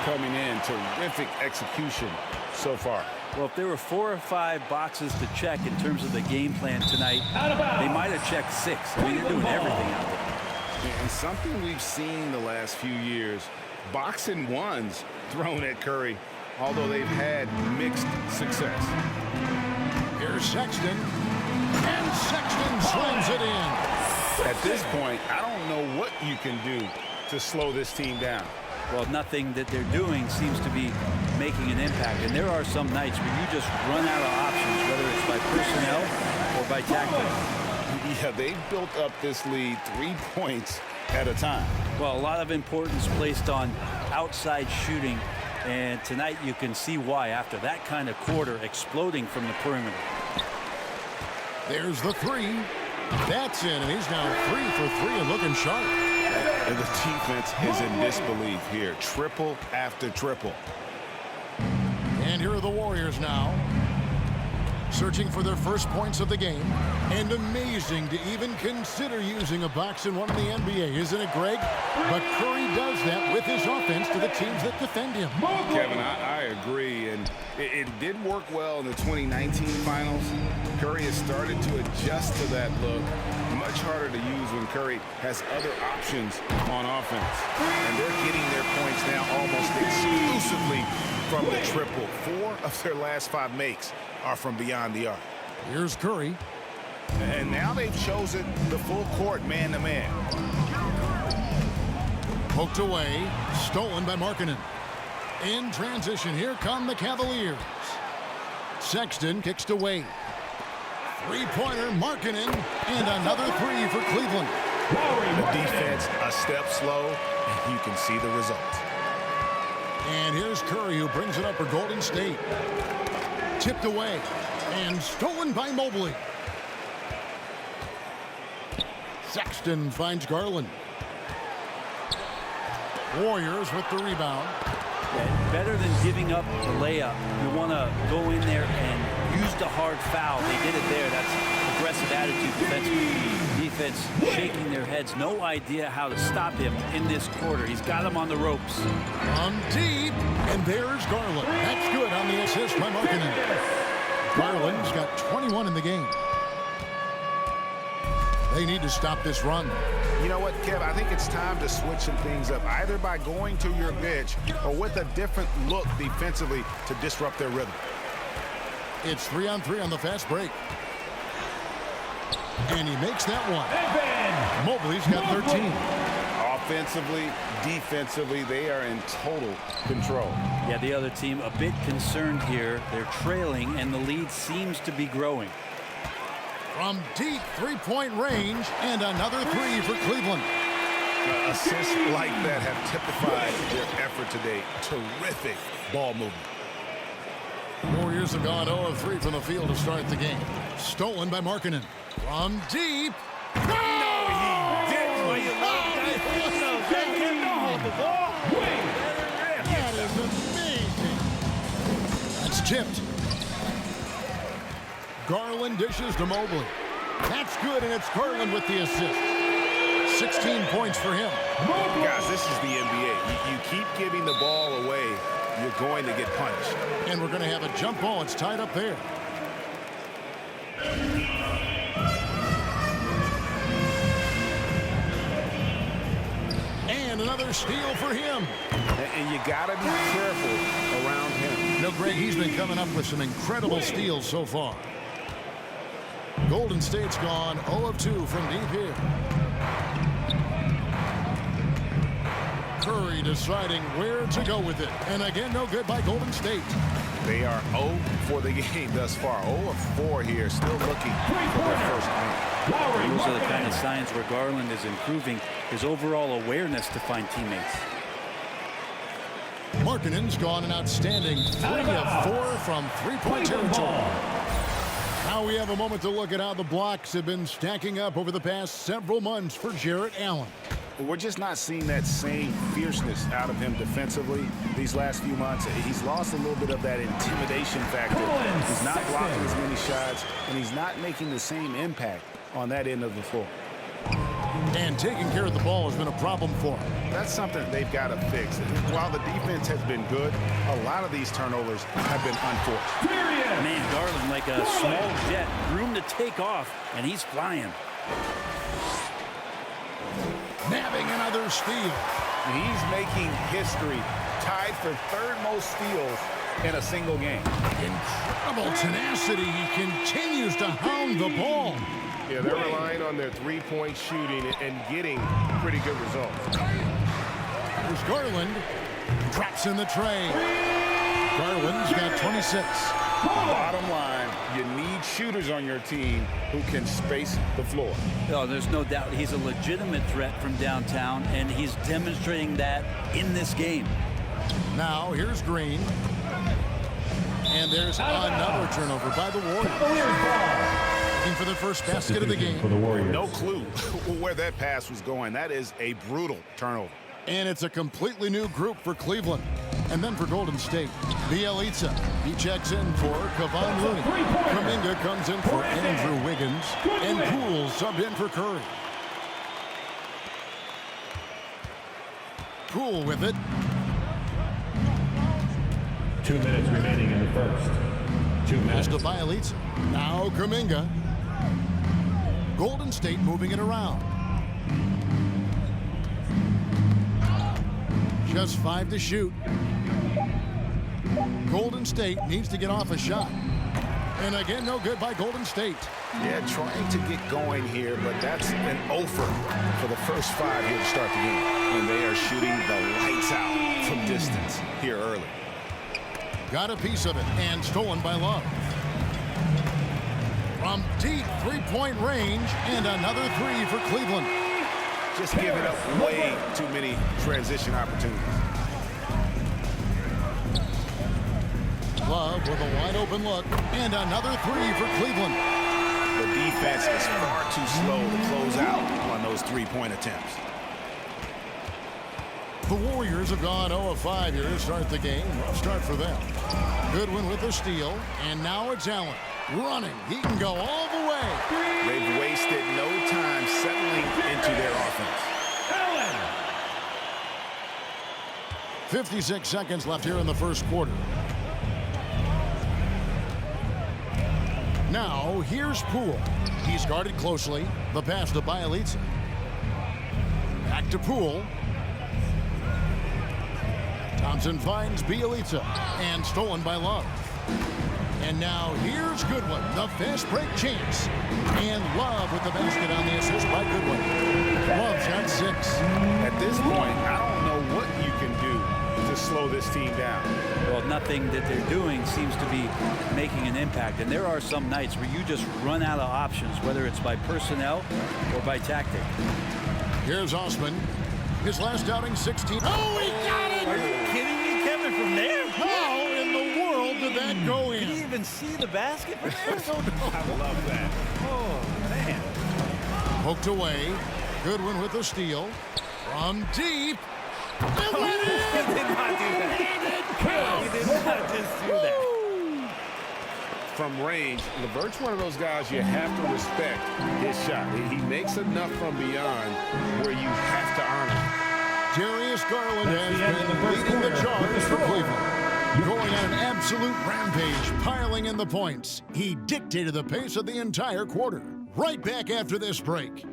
coming in. Terrific execution so far. Well, if there were 4 or 5 boxes to check in terms of the game plan tonight, they might have checked 6. I mean, they're doing everything out there. And something we've seen the last few years, boxing ones thrown at Curry, although they've had mixed success. Here's Sexton, and Sexton slams it in. At this point, I don't know what you can do to slow this team down. Well, nothing that they're doing seems to be making an impact. And there are some nights where you just run out of options, whether it's by personnel or by tactics. Yeah, they've built up this lead 3 points at a time. Well, a lot of importance placed on outside shooting. And tonight you can see why after that kind of quarter exploding from the perimeter. There's the 3. That's in, and he's now 3 for 3 and looking sharp. And the defense is in disbelief here. Triple after triple. And here are the Warriors now, searching for their first points of the game. And amazing to even consider using a box and one in the NBA, isn't it, Greg? But Curry does that with his offense to the teams that defend him. Kevin, I agree, and it did work well in the 2019 finals. Curry has started to adjust to that look. Much harder to use when Curry has other options on offense. And they're getting their points now almost exclusively from the triple. 4 of their last 5 makes are from beyond the arc. Here's Curry. And now they've chosen the full court man-to-man. Poked away, stolen by Markkanen. In transition, here come the Cavaliers. Sexton kicks away. Three-pointer, Markkanen, and another 3 for Cleveland. The defense a step slow, and you can see the results. And here's Curry, who brings it up for Golden State. Tipped away and stolen by Mobley. Sexton finds Garland. Warriors with the rebound. Yeah, better than giving up the layup, you want to go in there and use the hard foul. They did it there. That's aggressive attitude. Defense shaking their heads. No idea how to stop him in this quarter. He's got him on the ropes. From deep, and there's Garland. That's good on the assist by Markkanen. Garland's got 21 in the game. They need to stop this run. You know what, Kev? I think it's time to switch some things up, either by going to your bench or with a different look defensively to disrupt their rhythm. It's 3-on-3 on the fast break. And he makes that one. Mobley's got 13. Offensively, defensively, they are in total control. Yeah, the other team a bit concerned here. They're trailing, and the lead seems to be growing. From deep three-point range, and another 3 for Cleveland. Assists like that have typified their effort today. Terrific ball movement. Warriors have gone 0 of 3 from the field to start the game. Stolen by Markkanen. From deep. No, he didn't. That is amazing. That's tipped. Garland dishes to Mobley. That's good, and it's Garland with the assist. 16 points for him. Guys, this is the NBA. You keep giving the ball away, you're going to get punished. And we're going to have a jump ball. It's tied up there. And another steal for him. And you got to be careful around him. You know, Greg, he's been coming up with some incredible steals so far. Golden State's gone 0 of 2 from deep here. Curry deciding where to go with it. And again, no good by Golden State. They are 0 for the game thus far. 0 of 4 here, still looking for their first win. Those are the kind of signs where Garland is improving his overall awareness to find teammates. Markkanen's gone an outstanding 3 of 4 from three-point territory. Now we have a moment to look at how the blocks have been stacking up over the past several months for Jarrett Allen. We're just not seeing that same fierceness out of him defensively these last few months. He's lost a little bit of that intimidation factor. He's not blocking as many shots, and he's not making the same impact on that end of the floor. And taking care of the ball has been a problem for him. That's something they've got to fix. While the defense has been good, a lot of these turnovers have been unforced. Man, Garland like a small jet, room to take off, and he's flying. Nabbing another steal. He's making history, tied for third most steals in a single game. Incredible tenacity. He continues to hound the ball. Yeah, they're relying on their three-point shooting and getting pretty good results. There's Garland. Drops in the tray. Garland's got 26. Bottom line, you need shooters on your team who can space the floor. Oh, there's no doubt he's a legitimate threat from downtown, and he's demonstrating that in this game. Now, here's Green. And there's another turnover by the Warriors. Looking for the first basket of the game. No clue where that pass was going. That is a brutal turnover. And it's a completely new group for Cleveland. And then for Golden State, Bielitsa. He checks in for Kevon Looney. Kuminga comes in for Andrew Wiggins. And Poole subbed in for Curry. Poole with it. 2 minutes remaining in the first. 2 Pass minutes. to Bielitsa. Now Kuminga. Golden State moving it around. Just 5 to shoot. Golden State needs to get off a shot. And again, no good by Golden State. Yeah, trying to get going here, but that's an offer for the first 5 here to start the game. And they are shooting the lights out from distance here early. Got a piece of it and stolen by Love. From deep three-point range and another 3 for Cleveland. Just giving up way too many transition opportunities. Love with a wide open look and another 3 for Cleveland. The defense is far too slow to close out on those three-point attempts. The Warriors have gone 0 of 5 here to start the game. Rough start for them. Goodwin with the steal, and now it's Allen. Running, he can go all the way. They've wasted no time settling into their offense. 56 seconds left here in the first quarter. Now, here's Poole. He's guarded closely. The pass to Bielitsa. Back to Poole. Thompson finds Bielitsa and stolen by Love. And now here's Goodwin, the fast break chance. And Love with the basket on the assist by Goodwin. Love's got 6. At this point, I don't know what you can do to slow this team down. Well, nothing that they're doing seems to be making an impact. And there are some nights where you just run out of options, whether it's by personnel or by tactic. Here's Osman. His last outing, 16. Oh, he got it! Are you kidding me, Kevin, from there? How in the world did that go in? Did he even see the basket from there? I love that. Oh, man. Poked away. Goodwin with the steal. From deep. It went in! He did not do that. He did not just do that. From range, LeVert's one of those guys you have to respect his shot. He makes enough from beyond where you have to honor him. Darius Garland has been leading the charge for Cleveland. Going on an absolute rampage, piling in the points. He dictated the pace of the entire quarter. Right back after this break.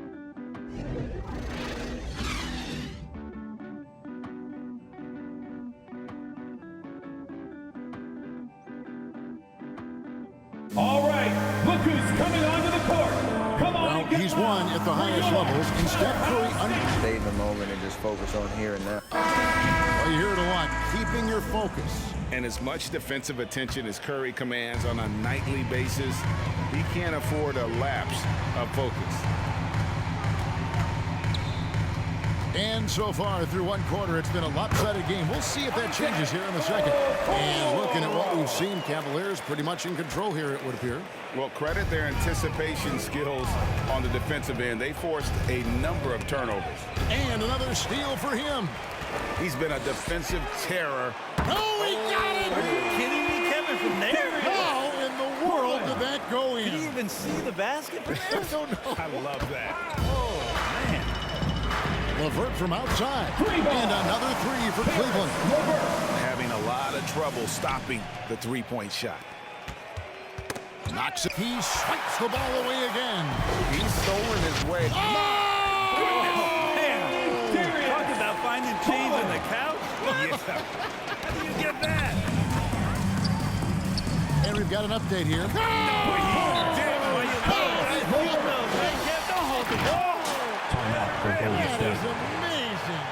All right, look who's coming onto the court. Come on. Well, he's won at the highest levels. And Steph Curry Stay in the moment and just focus on here and now. Well, you hear it a lot. Keeping your focus. And as much defensive attention as Curry commands on a nightly basis, he can't afford a lapse of focus. And so far through one quarter, it's been a lopsided game. We'll see if that changes here in the second. And looking at what we've seen, Cavaliers pretty much in control here, it would appear. Well, credit their anticipation skills on the defensive end. They forced a number of turnovers. And another steal for him. He's been a defensive terror. Oh, he got it! Are you kidding me, Kevin, from there? How in the world did that go Did he in? even see the basket from there? I don't know. I love that. Oh, man. LeVert from outside. And another three for Cleveland. Having a lot of trouble stopping the three-point shot. Knocks it. He swipes the ball away again. He's stolen his way. Talk about finding change in the couch. Yeah. How do you get that? And we've got an update here. Don't hold the ball. Timeout for Golden That is State. amazing.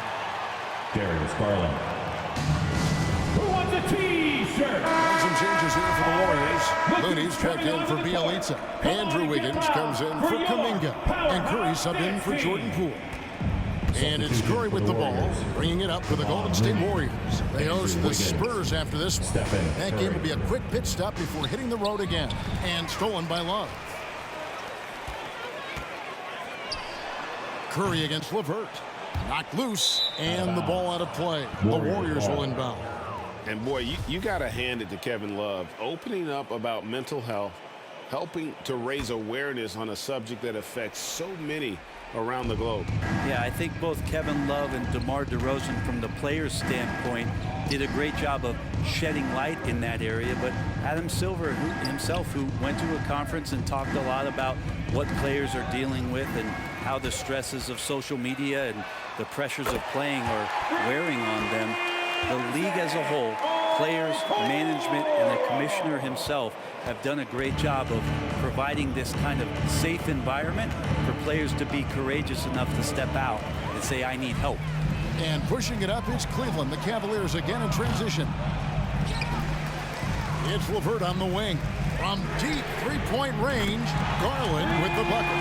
Darius Garland. Who wants a T-shirt? Some changes here for the Warriors. Looney's checked in for Bielitsa. Andrew Wiggins comes in for Kuminga. And Curry subbed in for Jordan Poole. And it's Curry with the ball, bringing it up for the Golden State Warriors. They host the Spurs after this one. That game will be a quick pit stop before hitting the road again. And stolen by Love. Curry against LeVert. Knocked loose, and the ball out of play. The Warriors will inbound. And boy, you got to hand it to Kevin Love. Opening up about mental health, helping to raise awareness on a subject that affects so many around the globe. Yeah, I think both Kevin Love and DeMar DeRozan, from the player's standpoint, did a great job of shedding light in that area. But Adam Silver himself, who went to a conference and talked a lot about what players are dealing with and how the stresses of social media and the pressures of playing are wearing on them. The league as a whole, players, management, and the commissioner himself have done a great job of providing this kind of safe environment for players to be courageous enough to step out and say, I need help. And pushing it up is Cleveland. The Cavaliers again in transition. It's LeVert on the wing. From deep three-point range, Garland with the bucket.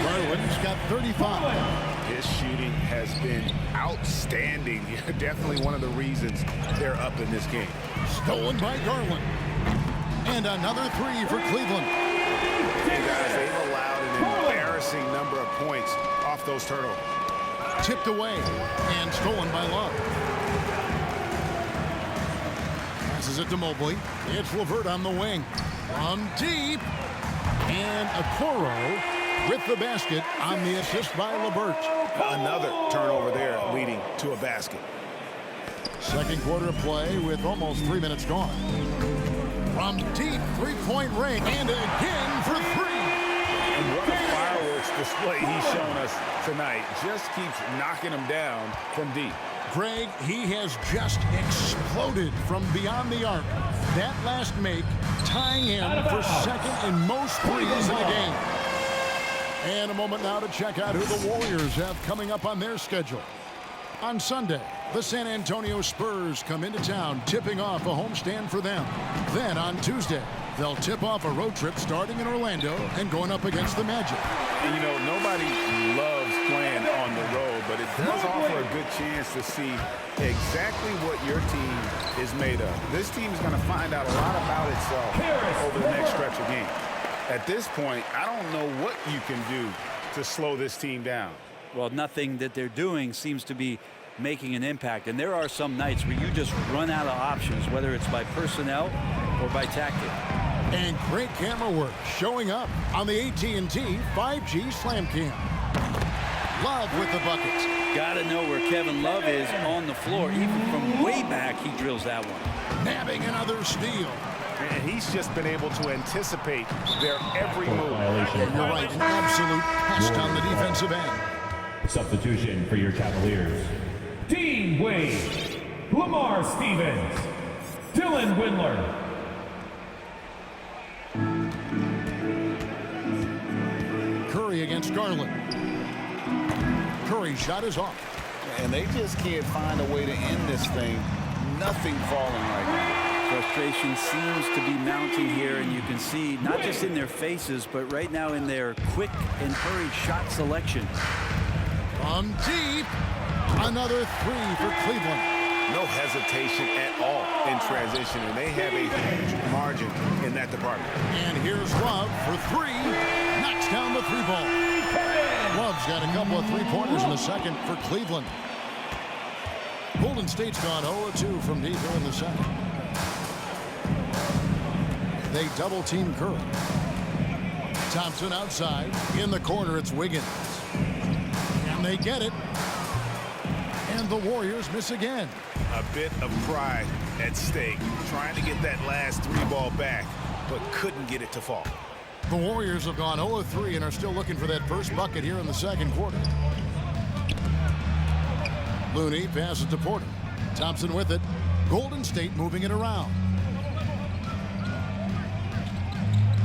Garland's got 35. His shooting has been outstanding. Definitely one of the reasons they're up in this game. Stolen by Garland. And another three for Cleveland. Hey guys, they've allowed an embarrassing number of points off those turnovers. Tipped away and stolen by Love. Passes it to Mobley. It's LeVert on the wing. From deep. And Okoro with the basket on the assist by LeVert. Another turnover there leading to a basket. Second quarter of play with almost 3 minutes gone. From deep three-point range. And again for three. And what a fireworks display he's shown us tonight. Just keeps knocking them down from deep. Greg, he has just exploded from beyond the arc. That last make tying him for second in most threes in the game. And a moment now to check out who the Warriors have coming up on their schedule. On Sunday, the San Antonio Spurs come into town, tipping off a homestand for them. Then on Tuesday, they'll tip off a road trip starting in Orlando and going up against the Magic. And you know, nobody loves playing on the road, but it does offer a good chance to see exactly what your team is made of. This team is going to find out a lot about itself over the next stretch of games. At this point, I don't know what you can do to slow this team down. Well, nothing that they're doing seems to be making an impact. And there are some nights where you just run out of options, whether it's by personnel or by tactic. And great camera work showing up on the AT&T 5G Slam Cam. Love with the buckets. Got to know where Kevin Love is on the floor. Even from way back, he drills that one. Nabbing another steal. And he's just been able to anticipate their every move. You're right, an absolute pest on the defensive end. Substitution for your Cavaliers. Dean Wade, Lamar Stevens, Dylan Windler. Curry against Garland. Curry's shot is off. And they just can't find a way to end this thing. Nothing falling right now. Frustration seems to be mounting here, and you can see not just in their faces, but right now in their quick and hurried shot selection. From deep. Another three for Cleveland. No hesitation at all in transition, and they have a huge margin in that department. And here's Love for three. Knocks down the three ball. Love's got a couple of three-pointers in the second for Cleveland. Golden State's gone 0-2 from deep here in the second. They double-team Curry. Thompson outside. In the corner, it's Wiggins. And they get it? And the Warriors miss again. A bit of pride at stake, trying to get that last three ball back, but couldn't get it to fall. The Warriors have gone 0 of 3 and are still looking for that first bucket here in the second quarter. Looney passes to Porter. Thompson with it. Golden State moving it around.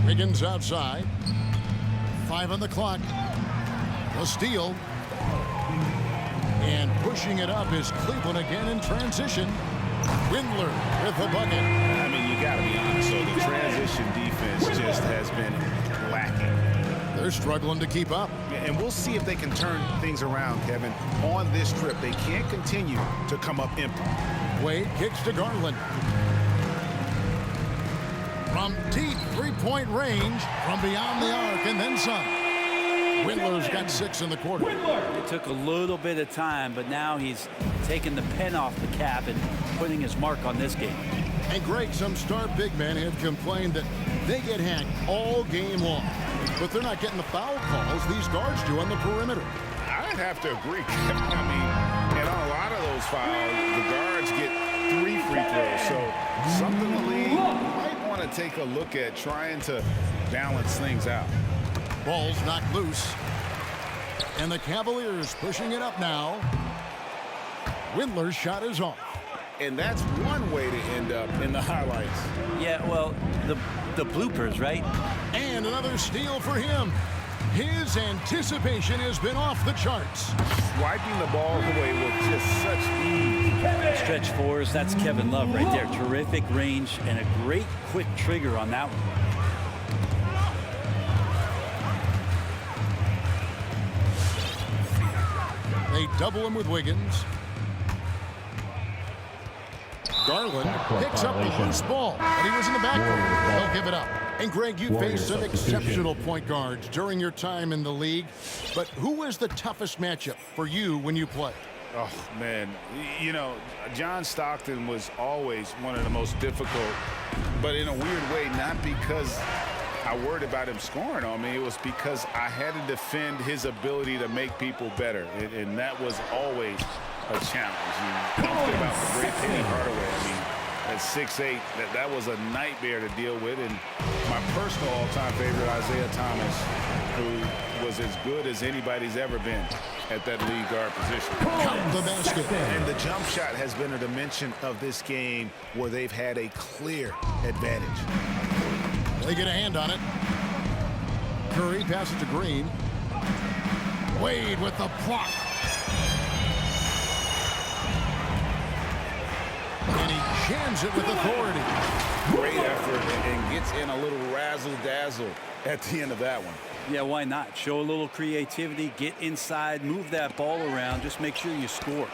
Wiggins outside. 5 on the clock. A steal. And pushing it up is Cleveland again in transition. Windler with the bucket. I mean, you got to be honest. So the transition defense just has been lacking. They're struggling to keep up. And we'll see if they can turn things around, Kevin. On this trip, they can't continue to come up empty. Wade kicks to Garland. From deep three-point range, from beyond the arc, and then some. Windler's got 6 in the quarter. It took a little bit of time, but now he's taking the pen off the cap and putting his mark on this game. And Greg, some star big men have complained that they get hacked all game long, but they're not getting the foul calls these guards do on the perimeter. I'd have to agree. I mean, and on a lot of those fouls, the guards get 3 free throws. So something the league might want to take a look at, trying to balance things out. Ball's knocked loose. And the Cavaliers pushing it up now. Windler's shot is off. And that's one way to end up in the highlights. Yeah, well, the bloopers, right? And another steal for him. His anticipation has been off the charts. Wiping the ball away with just such ease. Stretch fours, that's Kevin Love right there. Terrific range and a great quick trigger on that one. They double him with Wiggins. Garland picks up the loose ball, but he was in the backcourt. They'll give it up. And Greg, you faced some exceptional point guards during your time in the league, but who was the toughest matchup for you when you played? Oh, man. You know, John Stockton was always one of the most difficult, but in a weird way, not because I worried about him scoring on me. It was because I had to defend his ability to make people better, and that was always a challenge. You talked about the great Penny Hardaway. I mean, at 6'8", that was a nightmare to deal with. And my personal all-time favorite, Isaiah Thomas, who was as good as anybody's ever been at that lead guard position. Count the basket. And the jump shot has been a dimension of this game where they've had a clear advantage. They get a hand on it. Curry passes to Green. Wade with the block. And he jams it with authority. Great effort and gets in a little razzle-dazzle at the end of that one. Yeah, why not? Show a little creativity, get inside, move that ball around, just make sure you score.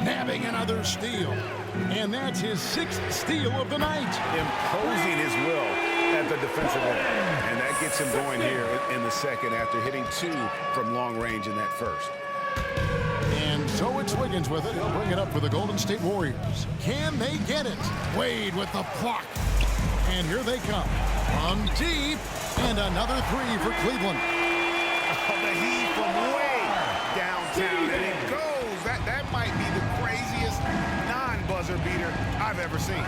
Nabbing another steal. And that's his 6th steal of the night. Imposing his will at the defensive end. And that gets him going here in the second after hitting 2 from long range in that first. And so it's Wiggins with it. He'll bring it up for the Golden State Warriors. Can they get it? Wade with the block. And here they come. From deep. And another 3 for Cleveland. Oh, the heat from way downtown. And it goes. That might be the craziest non-buzzer beater I've ever seen.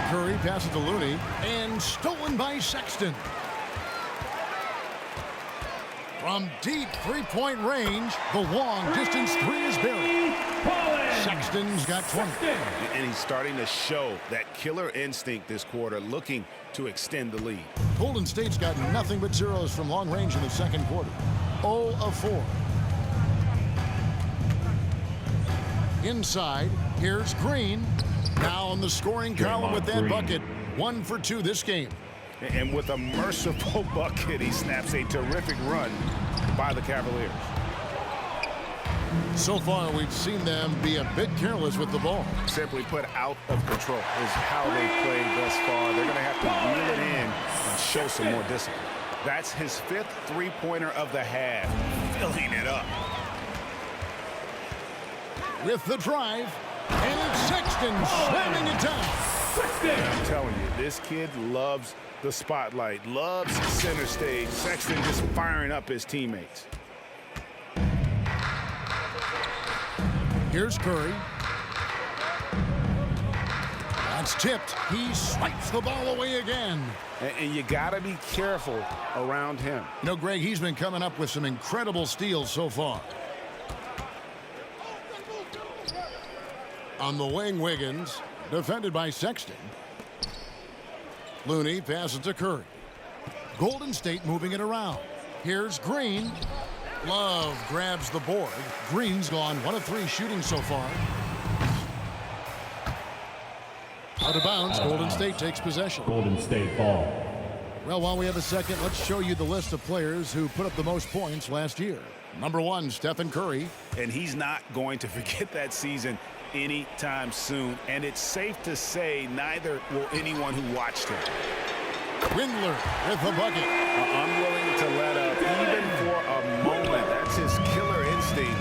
Curry passes to Looney. And stolen by Sexton. From deep three-point range, the long-distance 3 is buried. Sexton's got 20. And he's starting to show that killer instinct this quarter, looking to extend the lead. Golden State's got nothing but zeros from long range in the second quarter. 0 of 4. Inside, here's Green. Now on the scoring column with that bucket. 1 for 2 this game. And with a merciful bucket, he snaps a terrific run by the Cavaliers. So far, we've seen them be a bit careless with the ball. Simply put, out of control is how they played thus far. They're going to have to reel it in and show some more discipline. That's his 5th three-pointer of the half, filling it up. With the drive, and it's Sexton slamming it down. I'm telling you, this kid loves the spotlight, loves center stage. Sexton just firing up his teammates. Here's Curry. That's tipped. He swipes the ball away again. And you got to be careful around him. You know, Greg, he's been coming up with some incredible steals so far. On the wing, Wiggins, defended by Sexton. Looney passes to Curry. Golden State moving it around. Here's Green. Love grabs the board. Green's gone 1 of 3 shooting so far. Out of bounds, Golden State takes possession. Golden State ball. Well, while we have a second, let's show you the list of players who put up the most points last year. Number 1, Stephen Curry. And he's not going to forget that season anytime soon. And it's safe to say neither will anyone who watched him. Windler with the bucket. Unwilling to let up even for a moment. That's his killer instinct,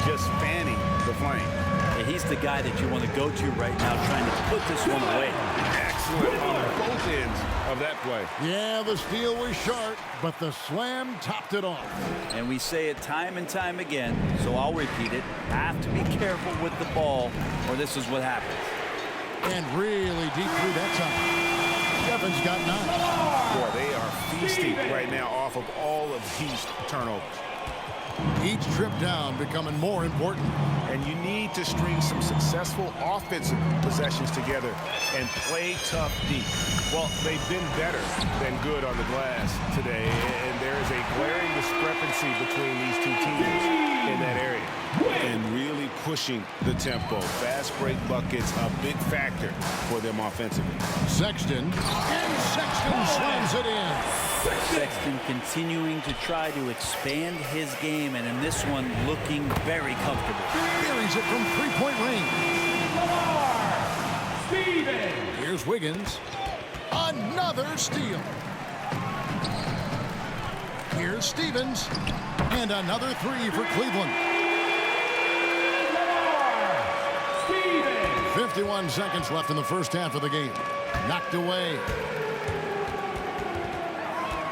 just fanning the flame. And he's the guy that you want to go to right now, trying to put this one away. Excellent on both ends of that play. Yeah, the steal was short, but the slam topped it off. And we say it time and time again, so I'll repeat it. Have to be careful with the ball, or this is what happens. And really deep through that time. Stephens got 9. Boy, they are feasting right now off of all of these turnovers. Each trip down becoming more important. And you need to string some successful offensive possessions together and play tough deep. Well, they've been better than good on the glass today, and there is a glaring discrepancy between these two teams in that area. And really pushing the tempo. Fast break buckets, a big factor for them offensively. Sexton, and Sexton slams it in. Sexton continuing to try to expand his game, and in this one looking very comfortable. Buries it from 3-point range. Stevens. Here's Wiggins. Another steal. Here's Stevens. And another 3 for Cleveland. 51 seconds left in the first half of the game. Knocked away.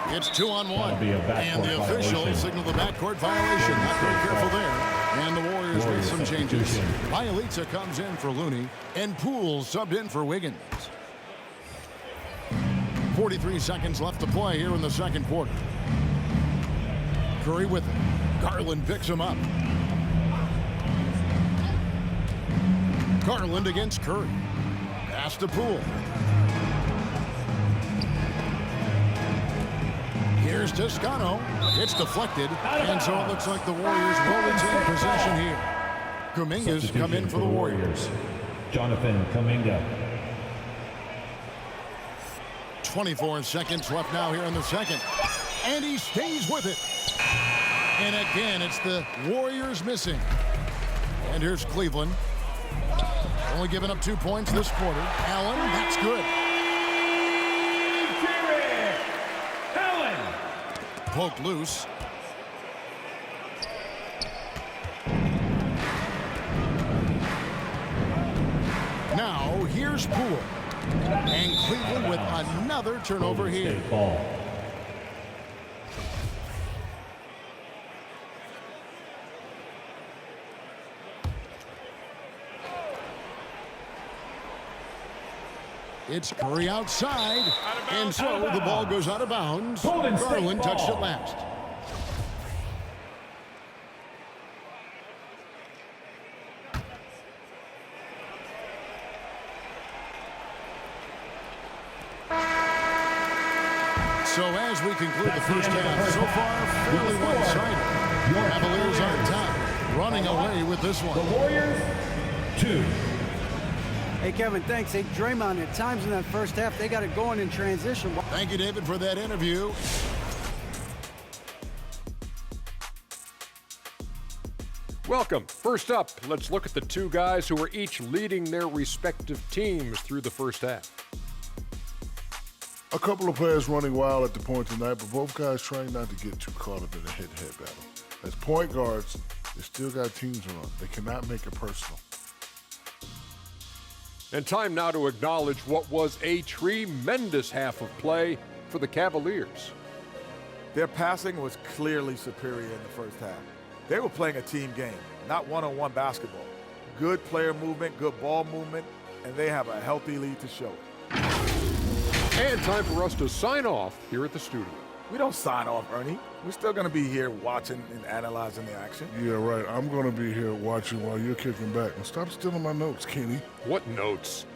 It's 2-on-1. And the officials signal the backcourt violation. Not very careful there. And the Warriors make some changes. Bielitsa comes in for Looney. And Poole subbed in for Wiggins. 43 seconds left to play here in the second quarter. Curry with it. Garland picks him up. Garland against Curry. Pass to Poole. Here's Toscano. It's deflected. And so it looks like the Warriors will retain possession here. Kuminga's come in for the Warriors. Jonathan Kuminga. 24 seconds left now here in the second. And he stays with it. And again, it's the Warriors missing. And here's Cleveland. Only giving up 2 points this quarter. Allen, that's good. Allen. Poked loose. Now, here's Poole. And Cleveland with another turnover here. Ball. It's Curry outside. And so the ball goes out of bounds. Garland touched it last. So as we conclude the first half, so far fairly one-sided. Cavaliers on top, running away with this one. The Warriors, 2. Hey, Kevin, thanks. Hey, Draymond, at times in that first half, they got it going in transition. Thank you, David, for that interview. Welcome. First up, let's look at the two guys who are each leading their respective teams through the first half. A couple of players running wild at the point tonight, but both guys trying not to get too caught up in a head-to-head battle. As point guards, they still got teams to run. They cannot make it personal. And time now to acknowledge what was a tremendous half of play for the Cavaliers. Their passing was clearly superior in the first half. They were playing a team game, not one-on-one basketball. Good player movement, good ball movement, and they have a healthy lead to show it. And time for us to sign off here at the studio. We don't sign off, Ernie. We're still going to be here watching and analyzing the action. Yeah, right. I'm going to be here watching while you're kicking back. Now stop stealing my notes, Kenny. What notes?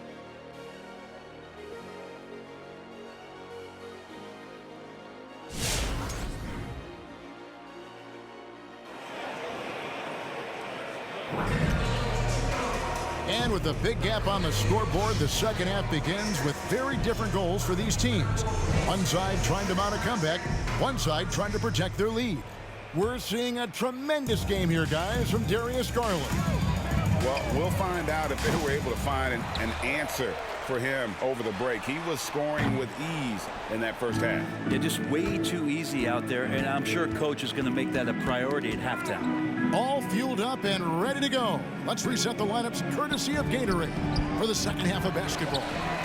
And with the big gap on the scoreboard, the second half begins with very different goals for these teams. One side trying to mount a comeback, one side trying to protect their lead. We're seeing a tremendous game here, guys, from Darius Garland. Well, we'll find out if they were able to find an answer for him over the break. He was scoring with ease in that first half. Yeah, just way too easy out there, and I'm sure Coach is going to make that a priority at halftime. All fueled up and ready to go. Let's reset the lineups courtesy of Gatorade for the second half of basketball.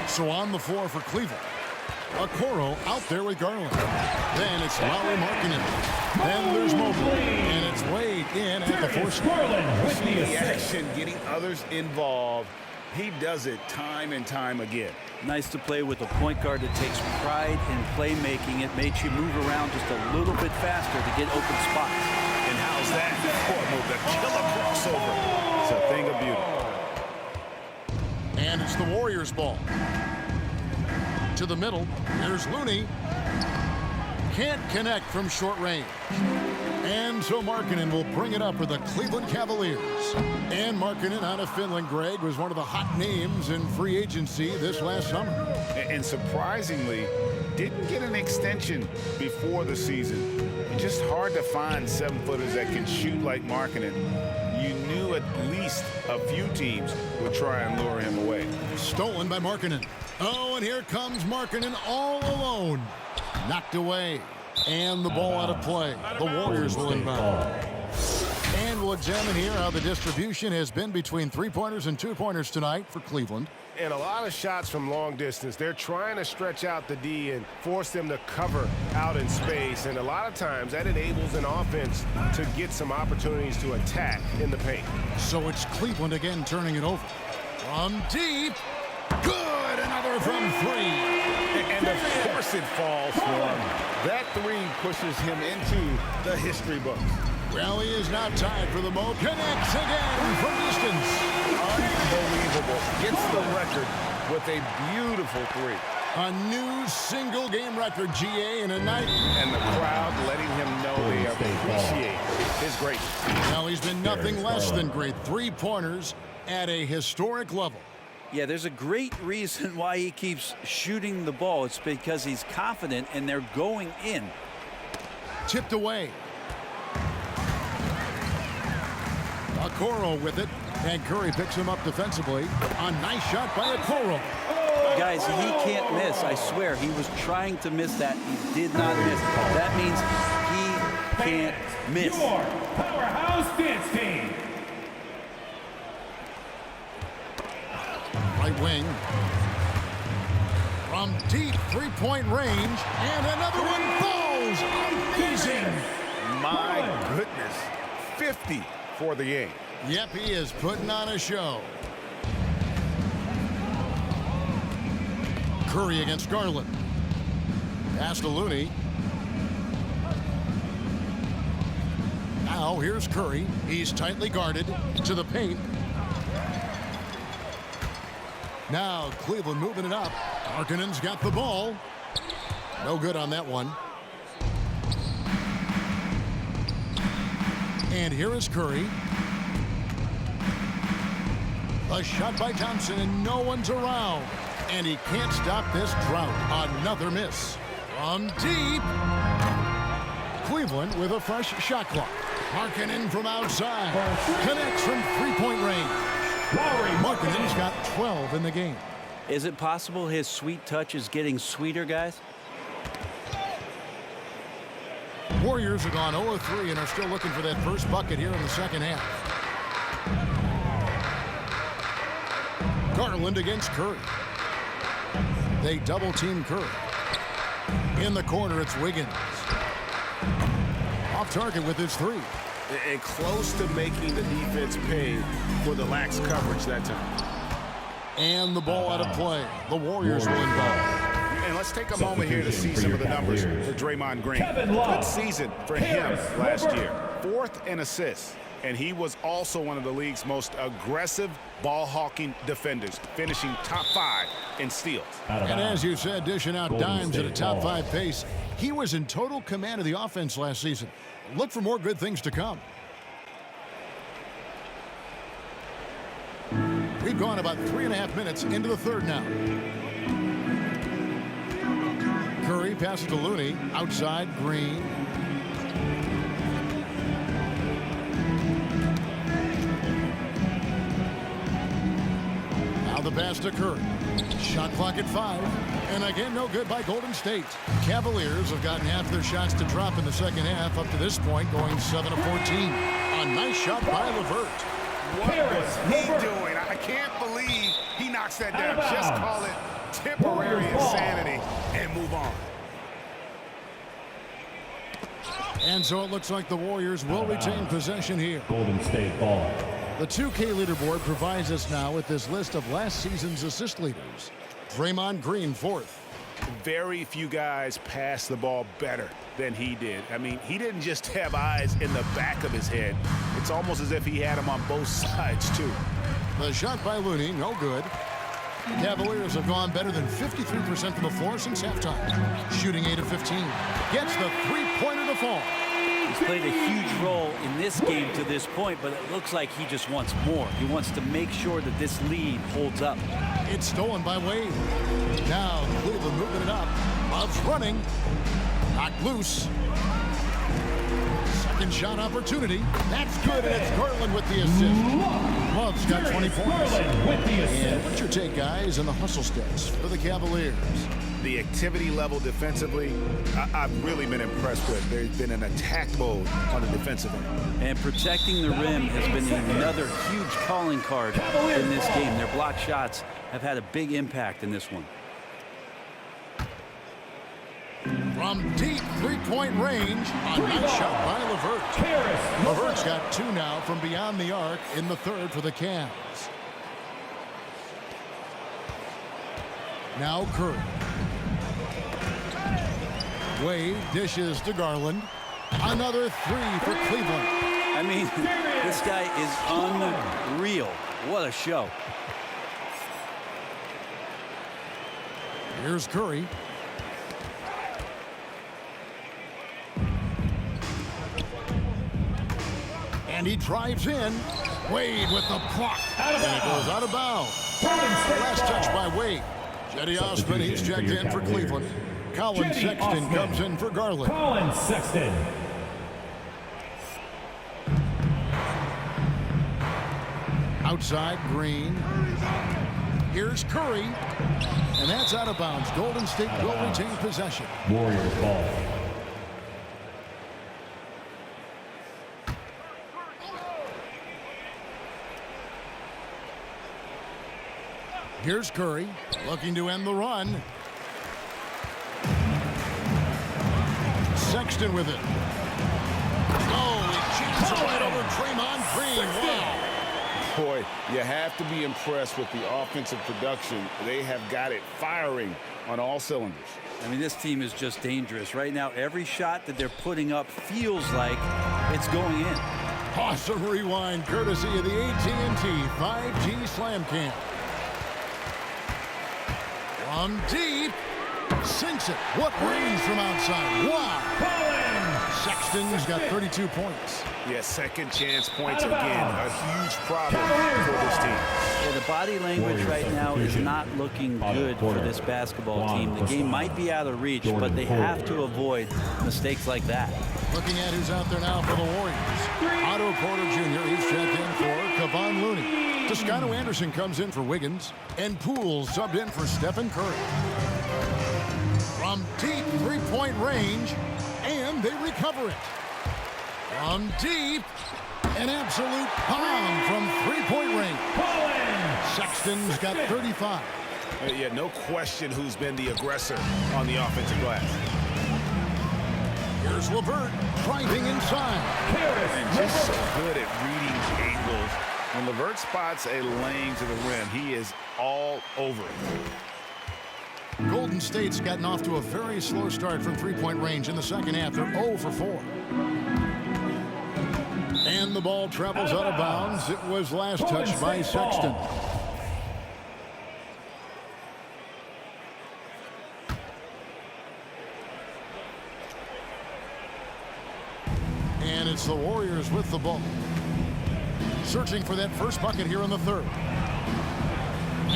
So on the floor for Cleveland, Okoro out there with Garland. Then it's Lauri Markkanen. Then there's Mobley, and it's Wade in at the fourth spot. The action, getting others involved. He does it time and time again. Nice to play with a point guard that takes pride in playmaking. It makes you move around just a little bit faster to get open spots. And how's that court move? The killer crossover. It's a thing of beauty. And it's the Warriors' ball. To the middle, here's Looney. Can't connect from short range. And so Markkanen will bring it up for the Cleveland Cavaliers. And Markkanen out of Finland, Greg, was one of the hot names in free agency this last summer. And surprisingly, didn't get an extension before the season. Just hard to find 7-footers that can shoot like Markkanen. You knew at least a few teams would try and lure him away. Stolen by Markkanen. Oh, and here comes Markkanen all alone. Knocked away. And the ball out of play. The Warriors will inbound. And we'll examine here how the distribution has been between three-pointers and two-pointers tonight for Cleveland. And a lot of shots from long distance. They're trying to stretch out the D and force them to cover out in space. And a lot of times that enables an offense to get some opportunities to attack in the paint. So it's Cleveland again turning it over. From deep. Good. Another from three. And of course it falls for him. That three pushes him into the history books. Well, he is now tied for the Mo. Connects again from distance. Unbelievable. Gets the record with a beautiful three. A new single-game record, GA, in a night. And the crowd letting him know they appreciate his greatness. Now he's been nothing less than great. 3-pointers at a historic level. Yeah, there's a great reason why he keeps shooting the ball. It's because he's confident and they're going in. Tipped away. Okoro with it, and Curry picks him up defensively. A nice shot by Okoro. Guys, he can't miss. I swear, he was trying to miss that. He did not miss. That means he can't miss. Your powerhouse dance team. Right wing. From deep three-point range, and another one falls. Amazing. My goodness. 50 for the game. Yep, he is putting on a show. Curry against Garland. Pass to Looney. Now here's Curry. He's tightly guarded to the paint. Now Cleveland moving it up. Markkanen's got the ball. No good on that one. And here is Curry. A shot by Thompson, and no one's around. And he can't stop this drought. Another miss. From deep. Cleveland with a fresh shot clock. Markkanen from outside. Connects from three-point range. Markkanen's got 12 in the game. Is it possible his sweet touch is getting sweeter, guys? Warriors have gone 0-3 and are still looking for that first bucket here in the second half. Garland against Curry. They double-team Curry. In the corner, it's Wiggins. Off target with his three. And close to making the defense pay for the lax coverage that time. And the ball out of play. The Warriors will involve. And let's take a moment here to see some of the numbers for Draymond Green. Good season for him last year. 4th in assists. And he was also one of the league's most aggressive ball-hawking defenders, finishing top 5 in steals. And as you said, dishing out dimes at a top 5 pace. He was in total command of the offense last season. Look for more good things to come. We've gone about 3.5 minutes into the third now. Curry passes to Looney. Outside, Green. Now the pass to Curry. Shot clock at 5. And again, no good by Golden State. Cavaliers have gotten half their shots to drop in the second half. Up to this point, going 7 of 14. A nice shot by LeVert. What was he doing? I can't believe he knocks that down. Just call it temporary insanity and move on. And so it looks like the Warriors will retain possession here. Golden State ball. The 2K leaderboard provides us now with this list of last season's assist leaders. Draymond Green 4th. Very few guys pass the ball better than he did. I mean, he didn't just have eyes in the back of his head. It's almost as if he had them on both sides, too. The shot by Looney, no good. Cavaliers have gone better than 53% from the floor since halftime. Shooting 8 of 15. Gets the three-pointer to fall. He's played a huge role in this game to this point, but it looks like he just wants more. He wants to make sure that this lead holds up. It's stolen by Wade. Now Cleveland moving it up. Love's running. Knocked loose. Second shot opportunity. That's good, and it's Garland with the assist. Love's got 20 points. And what's your take, guys, on the hustle stats for the Cavaliers? The activity level defensively, I've really been impressed with. There's been an attack mode on the defensive end. And protecting the rim has been another huge calling card in this game. Their block shots have had a big impact in this one. From deep three-point range, a nice shot by LeVert. LeVert's got 2 now from beyond the arc in the third for the Cavs. Now Curry. Wade dishes to Garland. Another 3 for Cleveland. I mean, this guy is unreal. What a show. Here's Curry. And he drives in. Wade with the block. And it goes out of bounds. Last touch by Wade. Jetty Osman, he's checked in for Cleveland. Colin Sexton comes in for Garland. Colin Sexton. Outside, Green. Here's Curry. And that's out of bounds. Golden State will retain possession. Warriors ball. Here's Curry, looking to end the run. Sexton with it. Oh, he cheats it right over Draymond Green. Wow. Boy, you have to be impressed with the offensive production. They have got it firing on all cylinders. I mean, this team is just dangerous. Right now, every shot that they're putting up feels like it's going in. Awesome rewind, courtesy of the AT&T 5G Slam Cam. From deep, sinks it. What range from outside? Wow. Sexton's got 32 points. Yeah, second chance points again. A huge problem for this team. Yeah, the body language right now is not looking good for this basketball team. The game might be out of reach, but they have to avoid mistakes like that. Looking at who's out there now for the Warriors. Otto Porter Jr., he's checked in for Kevon Looney. Toscano Anderson comes in for Wiggins. And Poole subbed in for Stephen Curry. From deep three-point range, and they recover it. From deep, an absolute bomb from three-point range. Sexton's got 35. Yeah, no question who's been the aggressor on the offensive glass. Here's LeVert driving inside. And just so good at reading angles. When LeVert spots a lane to the rim, he is all over it. Golden State's gotten off to a very slow start from three-point range in the second half. They're 0 for 4. And the ball travels out of bounds. It was last touched by Sexton. And it's the Warriors with the ball. Searching for that first bucket here in the third.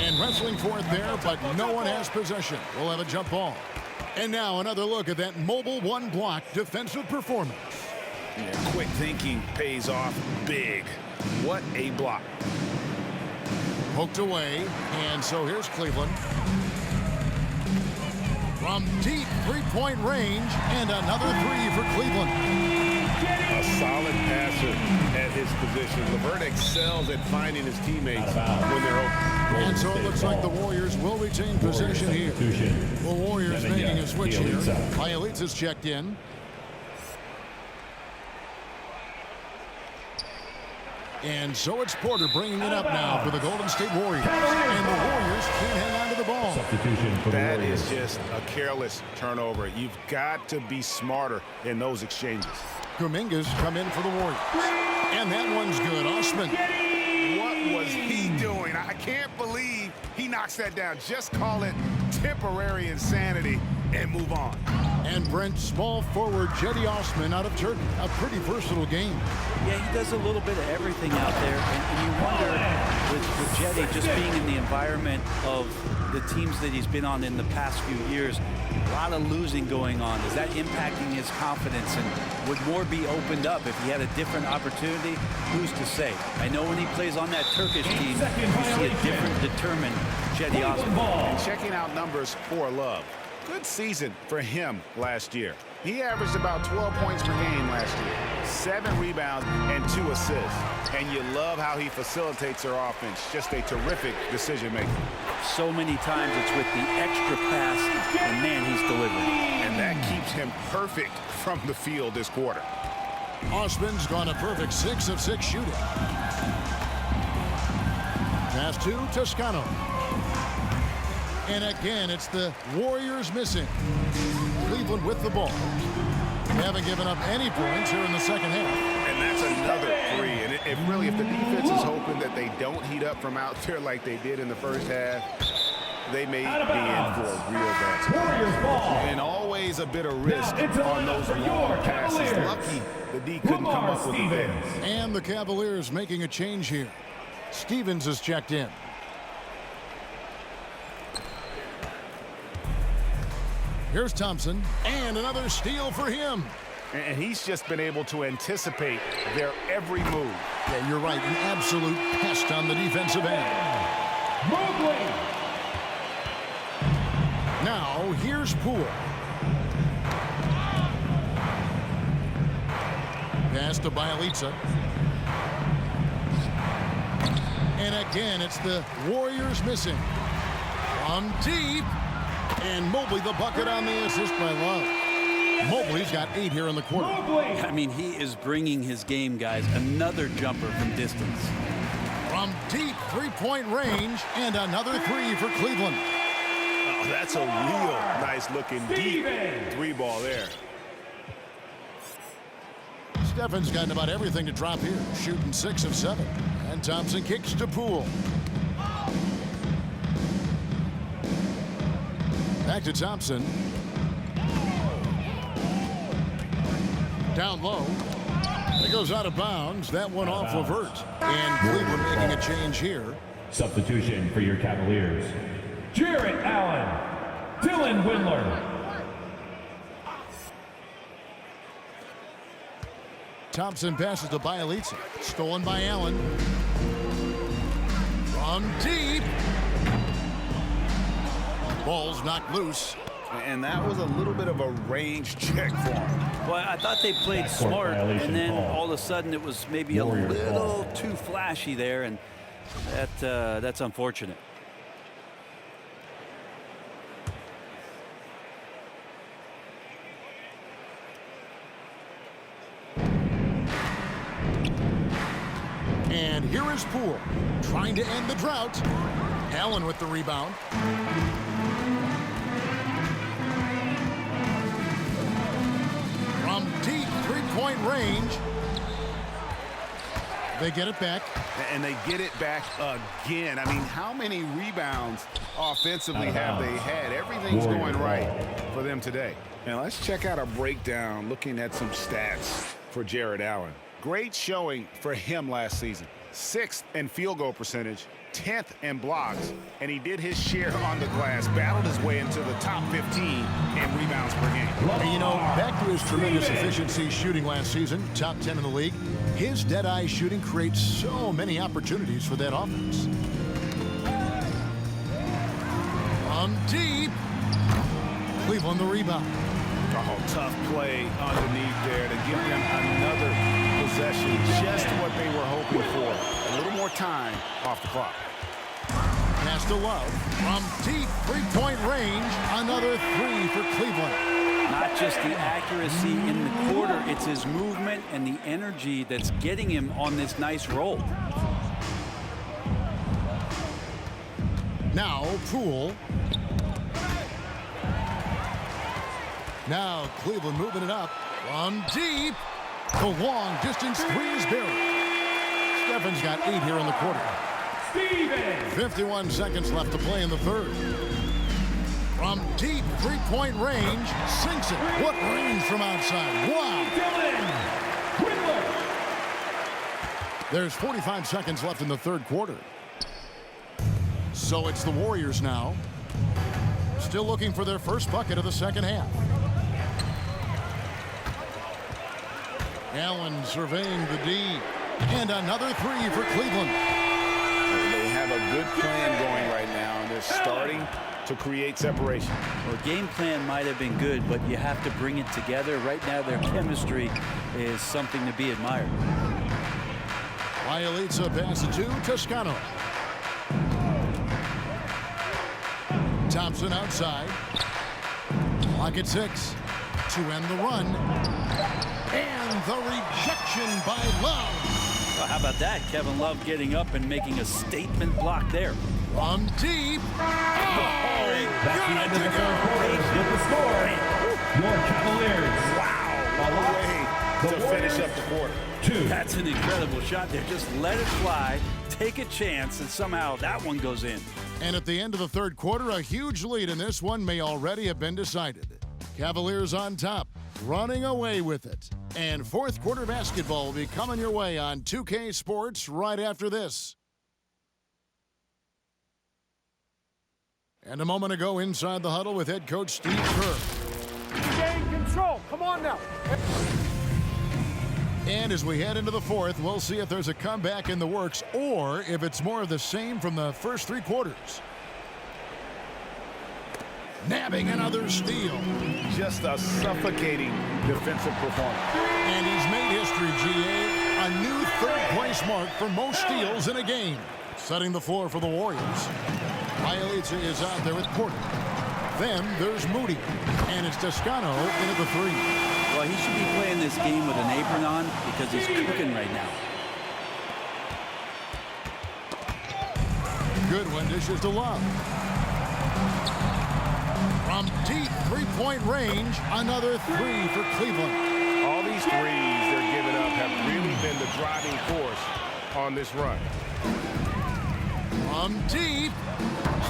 And wrestling for it there, but no one has possession. We'll have a jump ball. And now another look at that mobile one-block defensive performance. Yeah, quick thinking pays off big. What a block. Poked away, and so here's Cleveland. From deep three-point range, and another three for Cleveland. A solid passer at his position. LeVert excels at finding his teammates when they're open. And so it looks like the Warriors will retain possession here. The Warriors making a switch here. Bielitsa's checked in. And so it's Porter bringing it up now for the Golden State Warriors. And the Warriors can't hang on to the ball. That is just a careless turnover. You've got to be smarter in those exchanges. Kuminga's come in for the Warriors. And that one's good. Osman. What was he doing? I can't believe he knocks that down. Just call it temporary insanity and move on. And Brent, small forward Jetty Osman out of Turkey. A pretty versatile game. Yeah, he does a little bit of everything out there. And you wonder, with Jetty just being in the environment of the teams that he's been on in the past few years, a lot of losing going on. Is that impacting his confidence? And would more be opened up if he had a different opportunity? Who's to say? I know when he plays on that Turkish team, you see a different, determined Jetty Osman. And checking out numbers for Love. Good season for him last year. He averaged about 12 points per game last year, 7 rebounds and 2 assists. And you love how he facilitates their offense. Just a terrific decision maker. So many times it's with the extra pass, and man, he's delivering. And that keeps him perfect from the field this quarter. Osman's gone a perfect 6 of 6 shooting. Pass to Toscano. And again, it's the Warriors missing. Cleveland with the ball. They haven't given up any points here in the second half. And that's another three. And if the defense is hoping that they don't heat up from out there like they did in the first half, they may be in for a real bad. And always a bit of risk on those long passes. Lucky the D couldn't come up with it there. And the Cavaliers making a change here. Stevens is checked in. Here's Thompson, and another steal for him. And he's just been able to anticipate their every move. Yeah, you're right. An absolute pest on the defensive end. Now, here's Poole. Pass to Bielitsa. And again, it's the Warriors missing. From deep. And Mobley the bucket on the assist by Love. Mobley's got 8 here in the quarter. I mean, he is bringing his game, guys. Another jumper from distance. From deep three-point range, and another three for Cleveland. Oh, that's a real nice-looking deep three ball there. Stephen's gotten about everything to drop here, shooting 6 of 7. And Thompson kicks to Poole. Back to Thompson. Down low. It goes out of bounds. That one off LeVert. And Cleveland making a change here. Substitution for your Cavaliers. Jarrett Allen. Dylan Windler. Thompson passes to Bielitsa. Stolen by Allen. From deep. Ball's knocked loose. And that was a little bit of a range check for him. Well, I thought they played smart, and then all of a sudden it was maybe a little too flashy there, and That's unfortunate. And here is Poole trying to end the drought. Allen with the rebound. From deep three-point range. They get it back. And they get it back again. I mean, how many rebounds offensively have they had? Everything's going right for them today. Now let's check out a breakdown looking at some stats for Jared Allen. Great showing for him last season. 6th in field goal percentage, 10th in blocks, and he did his share on the glass, battled his way into the top 15 in rebounds per game. And you know, back to his tremendous efficiency shooting last season, top 10 in the league, his dead-eye shooting creates so many opportunities for that offense. From deep, Cleveland the rebound. Oh, tough play underneath there to give them another possession, just what they were hoping for. A little more time off the clock. Pass to Love. From deep three-point range, another three for Cleveland. Not just the accuracy in the quarter, it's his movement and the energy that's getting him on this nice roll. Now Poole. Now Cleveland moving it up. From deep. The long distance three is buried. Stephens got 8 here in the quarter. 51 seconds left to play in the third. From deep three-point range, sinks it. What range from outside. Wow. There's 45 seconds left in the third quarter. So it's the Warriors now. Still looking for their first bucket of the second half. Allen surveying the D. And another three for Cleveland. They have a good plan going right now, and they're starting to create separation. Well, game plan might have been good, but you have to bring it together. Right now, their chemistry is something to be admired. Bielitsa passes to Toscano. Thompson outside. Clock at 6 to end the run. And the rejection by Love. Well, how about that? Kevin Love getting up and making a statement block there. From deep. That's the end of the third quarter. With the score, your Cavaliers. Wow. What a way to finish up the quarter. That's an incredible shot there. Just let it fly, take a chance, and somehow that one goes in. And at the end of the third quarter, a huge lead in this one may already have been decided. Cavaliers on top, running away with it. And fourth quarter basketball will be coming your way on 2K Sports right after this. And a moment ago inside the huddle with head coach Steve Kerr. Gain control. Come on now. And as we head into the fourth, we'll see if there's a comeback in the works or if it's more of the same from the first three quarters. Nabbing another steal. Just a suffocating defensive performance. And he's made history, GA. A new third-place mark for most steals in a game. Setting the floor for the Warriors. Bielitsa is out there with Porter. Then there's Moody. And it's Toscano into the three. Well, he should be playing this game with an apron on because he's cooking right now. Good one, dishes to Love. From deep three-point range, another three for Cleveland. All these threes they're giving up have really been the driving force on this run. From deep,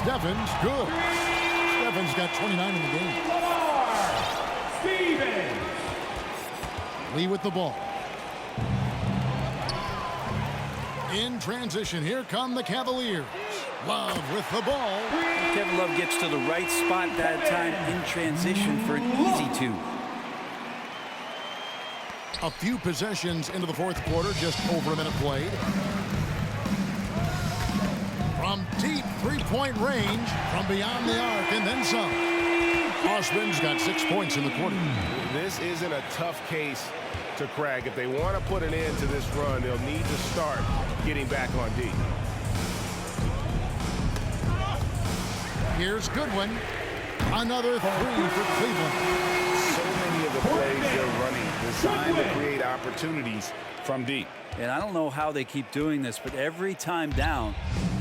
Stephens, good. Stephens got 29 in the game. Stevens. Lee with the ball. In transition, here come the Cavaliers. Love with the ball. Kevin Love gets to the right spot that time in transition for an easy two. A few possessions into the fourth quarter, just over a minute played. From deep three-point range, from beyond the arc, and then some. Osman's got 6 points in the quarter. This isn't a tough case to crack. If they want to put an end to this run, they'll need to start getting back on D. Here's Goodwin. Another three for Cleveland. So many of the plays they're running designed to create opportunities from deep. And I don't know how they keep doing this, but every time down,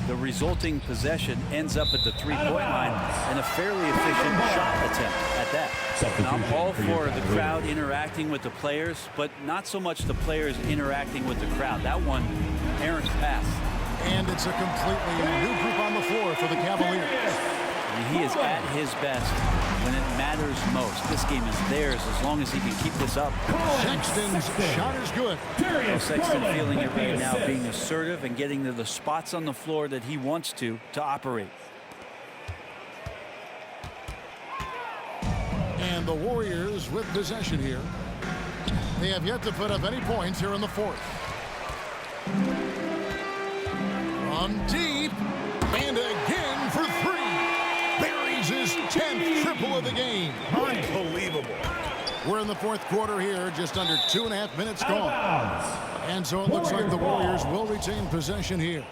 the resulting possession ends up at the three-point line and a fairly efficient shot attempt at that. And I'm all for the crowd interacting with the players, but not so much the players interacting with the crowd. That one, errant pass. And it's a completely new group on the floor for the Cavaliers. And he is at his best when it matters most. This game is theirs as long as he can keep this up. Sexton's shot is good. Well, Sexton feeling it right now, being assertive and getting to the spots on the floor that he wants to operate. And the Warriors with possession here. They have yet to put up any points here in the fourth. From deep, and again for three. Buries his 10th triple of the game. Unbelievable. We're in the fourth quarter here, just under 2.5 minutes gone. And so it looks like the Warriors will retain possession here.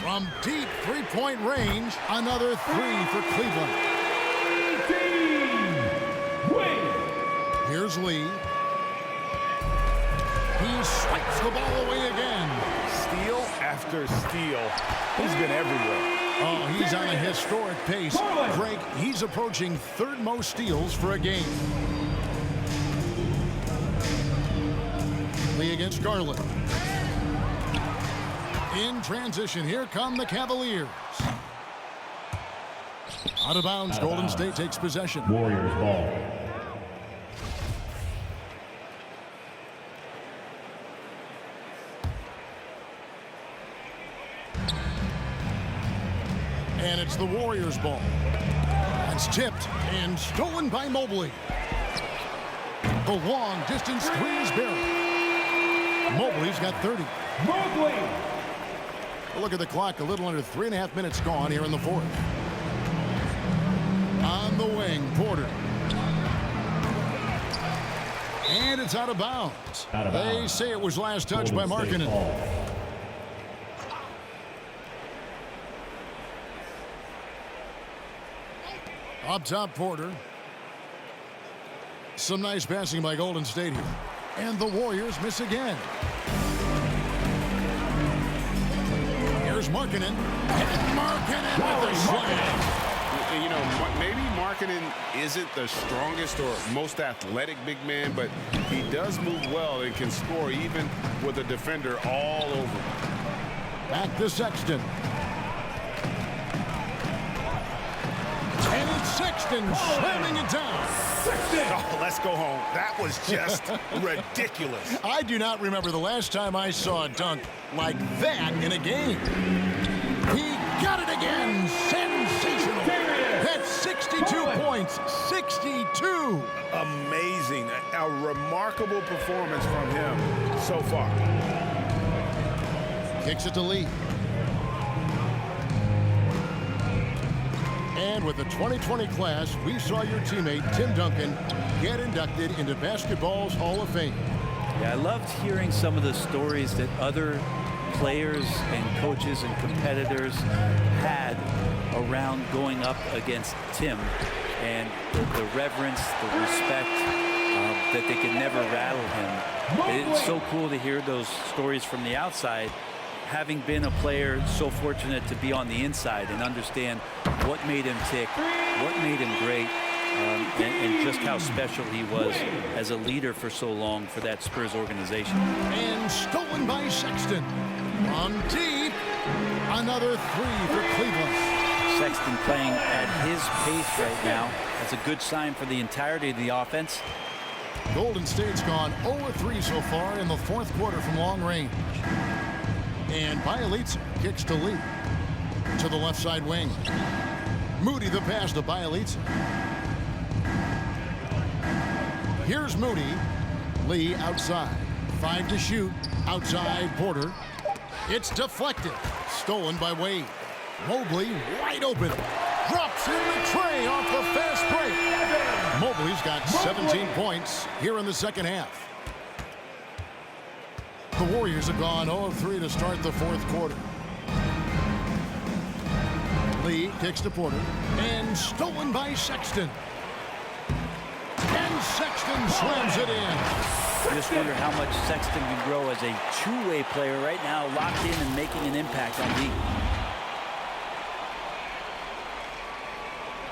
From deep three-point range, another three for Cleveland. Here's Lee. He swipes the ball away again. Steal after steal. He's been everywhere. Oh, he's on a historic pace. Greg, he's approaching third most steals for a game. Lee against Garland. In transition, here come the Cavaliers. Out of bounds, Golden State takes possession. Warriors ball. And it's the Warriors' ball. It's tipped and stolen by Mobley. The long distance three is buried. Mobley's got 30. Mobley! Look at the clock, a little under 3.5 minutes gone here in the fourth. On the wing, Porter. And it's out of bounds. They say it was last touched by Markkanen. Up top, Porter. Some nice passing by Golden State here. And the Warriors miss again. Here's Markkanen. And Markkanen with the slam. You know, maybe Markkanen isn't the strongest or most athletic big man, but he does move well and can score even with a defender all over him. Back to Sexton. And it's Sexton slamming it down. Oh, let's go home. That was just ridiculous. I do not remember the last time I saw a dunk like that in a game. He got it again. Sensational. That's 62 points. 62. Amazing. A remarkable performance from him so far. Kicks it to Lee. And with the 2020 class, we saw your teammate, Tim Duncan, get inducted into basketball's Hall of Fame. Yeah, I loved hearing some of the stories that other players and coaches and competitors had around going up against Tim, and the reverence, the respect, that they could never rattle him. It's so cool to hear those stories from the outside, having been a player so fortunate to be on the inside and understand what made him tick, what made him great, and just how special he was as a leader for so long for that Spurs organization. And stolen by Sexton. On deep, another three for Cleveland. Sexton playing at his pace right now. That's a good sign for the entirety of the offense. Golden State's gone 0-3 so far in the fourth quarter from long range. And Bielitsa kicks to Lee. To the left side wing. Moody the pass to Bielitsa. Here's Moody. Lee outside. 5 to shoot. Outside Porter. It's deflected. Stolen by Wade. Mobley wide open. Drops in the tray off the fast break. Mobley's got 17 points here in the second half. The Warriors have gone 0 of 3 to start the fourth quarter. Lee kicks to Porter, and stolen by Sexton. And Sexton slams it in. I just wonder how much Sexton can grow as a two-way player right now, locked in and making an impact on D.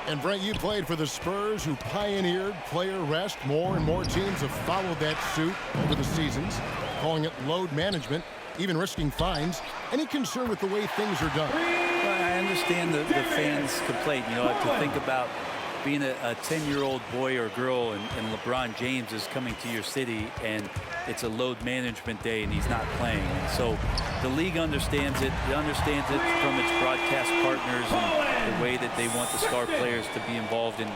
And Brent, you played for the Spurs, who pioneered player rest. More and more teams have followed that suit over the seasons, calling it load management, even risking fines. Any concern with the way things are done? Well, I understand the fans' complaint. You know, to think about being a 10-year-old boy or girl and LeBron James is coming to your city and it's a load management day and he's not playing. And so the league understands it. It understands it from its broadcast partners and the way that they want the star players to be involved in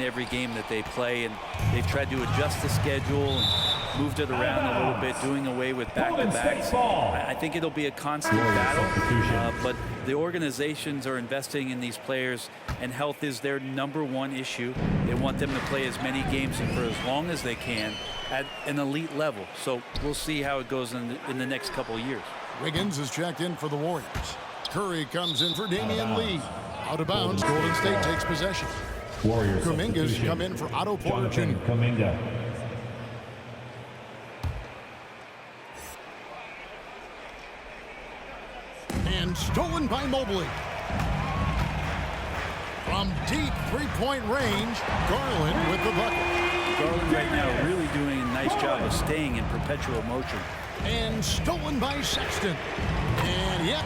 every game that they play. And they've tried to adjust the schedule and moved it around a little bit, doing away with back-to-backs. I think it'll be a constant battle, but the organizations are investing in these players, and health is their #1 issue. They want them to play as many games for as long as they can at an elite level. So we'll see how it goes in the next couple of years. Wiggins is checked in for the Warriors. Curry comes in for Damian Lee. Out of bounds, Golden State takes possession. Warriors. Kuminga's come in for Otto Porter Jr. Kuminga. And stolen by Mobley. From deep three-point range, Garland with the bucket. Garland right now really doing a nice job of staying in perpetual motion. And stolen by Sexton. And yet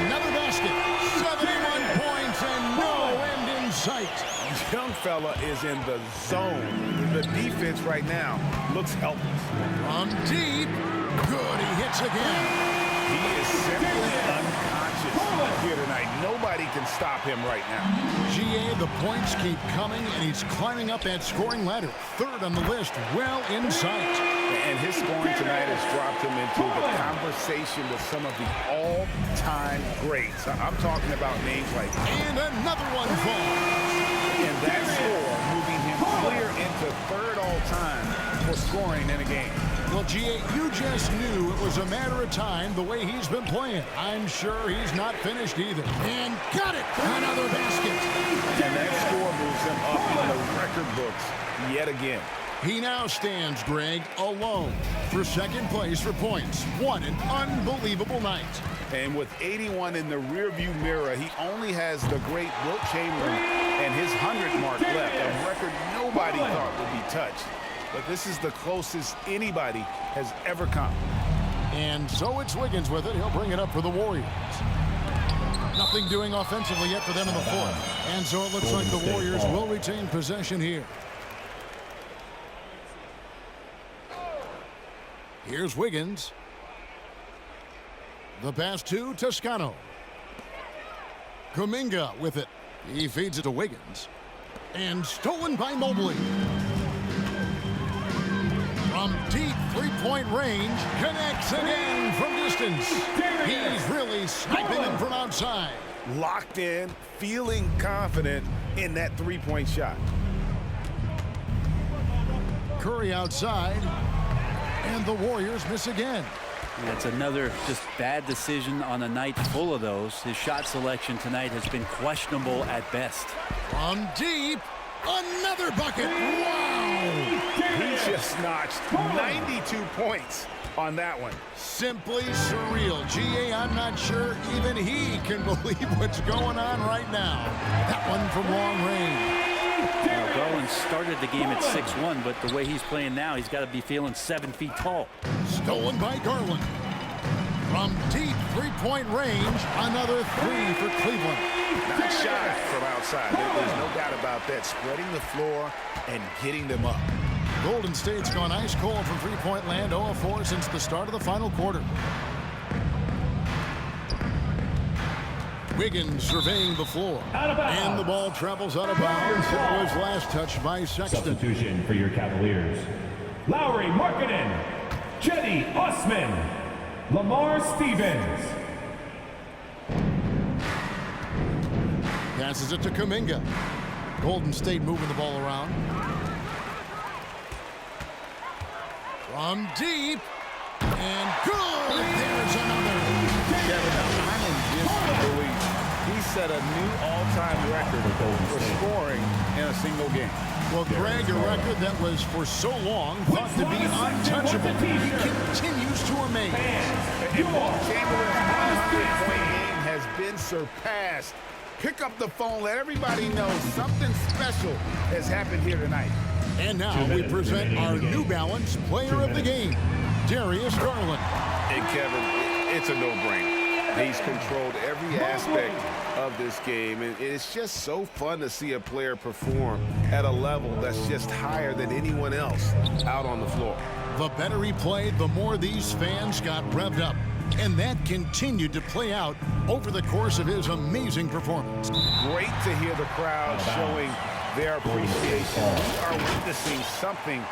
another basket. 71 points and no end in sight. Young fella is in the zone. The defense right now looks helpless. From deep. Good, he hits again. He is simply unconscious here tonight. Nobody can stop him right now. GA, the points keep coming, and he's climbing up that scoring ladder. Third on the list, well in sight. And his scoring tonight has dropped him into the conversation with some of the all-time greats. I'm talking about names like... And another one falls. And that score moving him clear into third all-time for scoring in a game. Well, GA, you just knew it was a matter of time the way he's been playing. I'm sure he's not finished either. And got it! Another basket. And that score moves him up in the record books yet again. He now stands, Greg, alone for second place for points. What an unbelievable night. And with 81 in the rearview mirror, he only has the great Wilt Chamberlain and his 100 mark left, a record nobody thought would be touched. But this is the closest anybody has ever come. And so it's Wiggins with it. He'll bring it up for the Warriors. Nothing doing offensively yet for them in the fourth. And so it looks like the Warriors will retain possession here. Here's Wiggins. The pass to Toscano. Kuminga with it. He feeds it to Wiggins. And stolen by Mobley. From deep three-point range, connects again from distance. He's really sniping him from outside. Locked in, feeling confident in that three-point shot. Curry outside, and the Warriors miss again. That's another just bad decision on a night full of those. His shot selection tonight has been questionable at best. From deep, another bucket. Wow! He just notched 92 points on that one. Simply surreal. GA, I'm not sure even he can believe what's going on right now. That one from long range. Garland started the game at 6'1", but the way he's playing now, he's got to be feeling 7 feet tall. Stolen by Garland. From deep three-point range, another three for Cleveland. Not shy from outside. There's no doubt about that. Spreading the floor and getting them up. Golden State's gone ice cold from three-point land, 0-4 since the start of the final quarter. Wiggins surveying the floor. And the ball travels out of bounds. It was last touched by Sexton. Substitution for your Cavaliers. Lowry Markkanen, Cedi Osman, Lamar Stevens. Passes it to Kuminga. Golden State moving the ball around. From deep. And good! There's another. Kevin, I'm in disbelief. He set a new all-time record for scoring in a single game. Well, Greg, a record that was for so long thought to be untouchable. He continues to amaze. Chamberlain's 100-point game has been surpassed. Pick up the phone, let everybody know something special has happened here tonight. And now we present our New Balance Player of the Game, Darius Garland. Hey, Kevin, it's a no-brainer. He's controlled every aspect of this game, and it's just so fun to see a player perform at a level that's just higher than anyone else out on the floor. The better he played, the more these fans got revved up. And that continued to play out over the course of his amazing performance. Great to hear the crowd showing their appreciation. We are witnessing something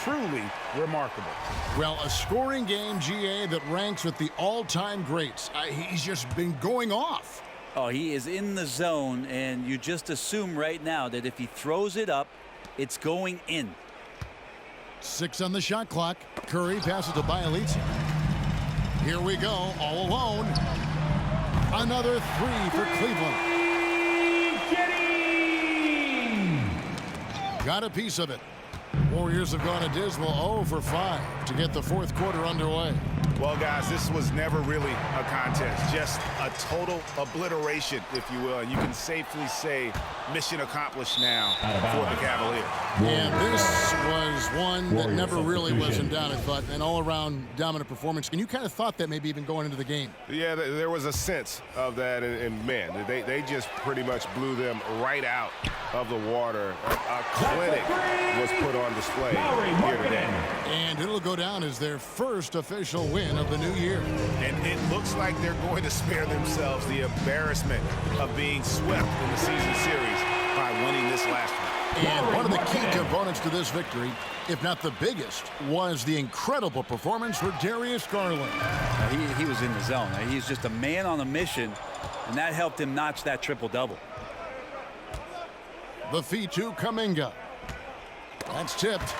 truly remarkable. Well, a scoring game, GA, that ranks with the all-time greats. He's just been going off. Oh, he is in the zone, and you just assume right now that if he throws it up, it's going in. 6 on the shot clock. Curry passes to Bielitsa. Here we go, all alone. Another 3 for Cleveland. Got a piece of it. Warriors have gone a dismal 0 for 5 to get the fourth quarter underway. Well, guys, this was never really a contest, just a total obliteration, if you will. And you can safely say mission accomplished now for the Cavaliers. And this was one that never really was in doubt, I thought, an all-around dominant performance. And you kind of thought that maybe even going into the game. Yeah, there was a sense of that, and man, they just pretty much blew them right out of the water. A clinic was put on display here today. And it'll go down as their first official win of the new year. And it looks like they're going to spare themselves the embarrassment of being swept in the season series by winning this last one. And one of the key components to this victory, if not the biggest, was the incredible performance for Darius Garland. He was in the zone. He's just a man on a mission, and that helped him notch that triple-double. The feed to Kuminga. That's tipped.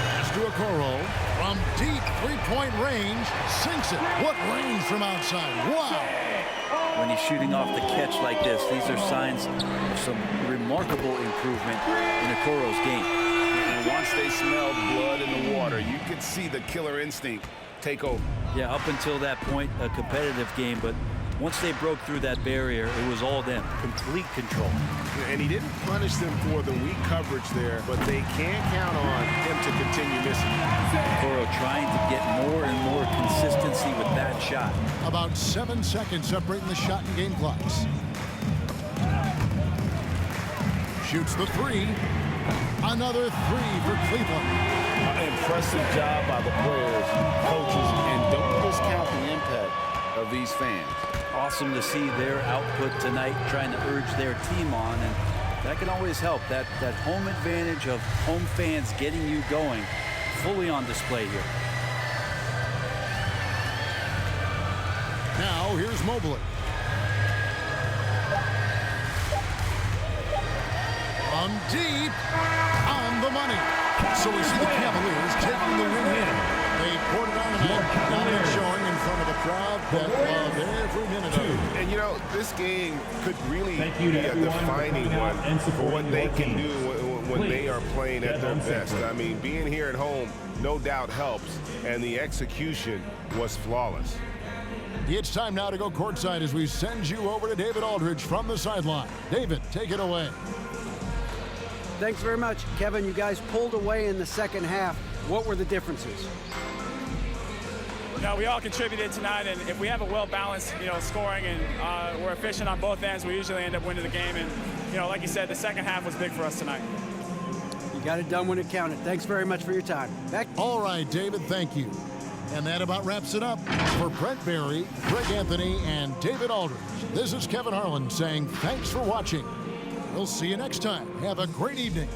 Pass to Okoro. From deep three-point range, sinks it. What range from outside. Wow. When he's shooting off the catch like this, these are signs of some remarkable improvement in Okoro's game. And once they smelled blood in the water, you could see the killer instinct take over. Yeah, up until that point, a competitive game, but once they broke through that barrier, it was all them. Complete control. And he didn't punish them for the weak coverage there, but they can't count on him to continue missing. Okoro trying to get more and more consistency with that shot. About 7 seconds separating the shot and game clocks. Shoots the 3. Another 3 for Cleveland. Impressive job by the players, coaches, and don't discount the impact of these fans. Awesome to see their output tonight, trying to urge their team on, and that can always help. That home advantage of home fans getting you going, fully on display here. Now here's Mobley. From deep, on the money. So we see the Cavaliers taking the win here. They poured it on the net, dominant showing in front of a crowd that loved every minute of it. And you know, this game could really be a defining one for what they can do when they are playing at their best. I mean, being here at home no doubt helps, and the execution was flawless. It's time now to go courtside as we send you over to David Aldridge from the sideline. David, take it away. Thanks very much, Kevin. You guys pulled away in the second half. What were the differences? No, we all contributed tonight, and if we have a well-balanced, scoring and we're efficient on both ends, we usually end up winning the game. And, like you said, the second half was big for us tonight. You got it done when it counted. Thanks very much for your time. Back. All right, David, thank you. And that about wraps it up. For Brent Barry, Greg Anthony, and David Aldridge, this is Kevin Harlan saying thanks for watching. We'll see you next time. Have a great evening.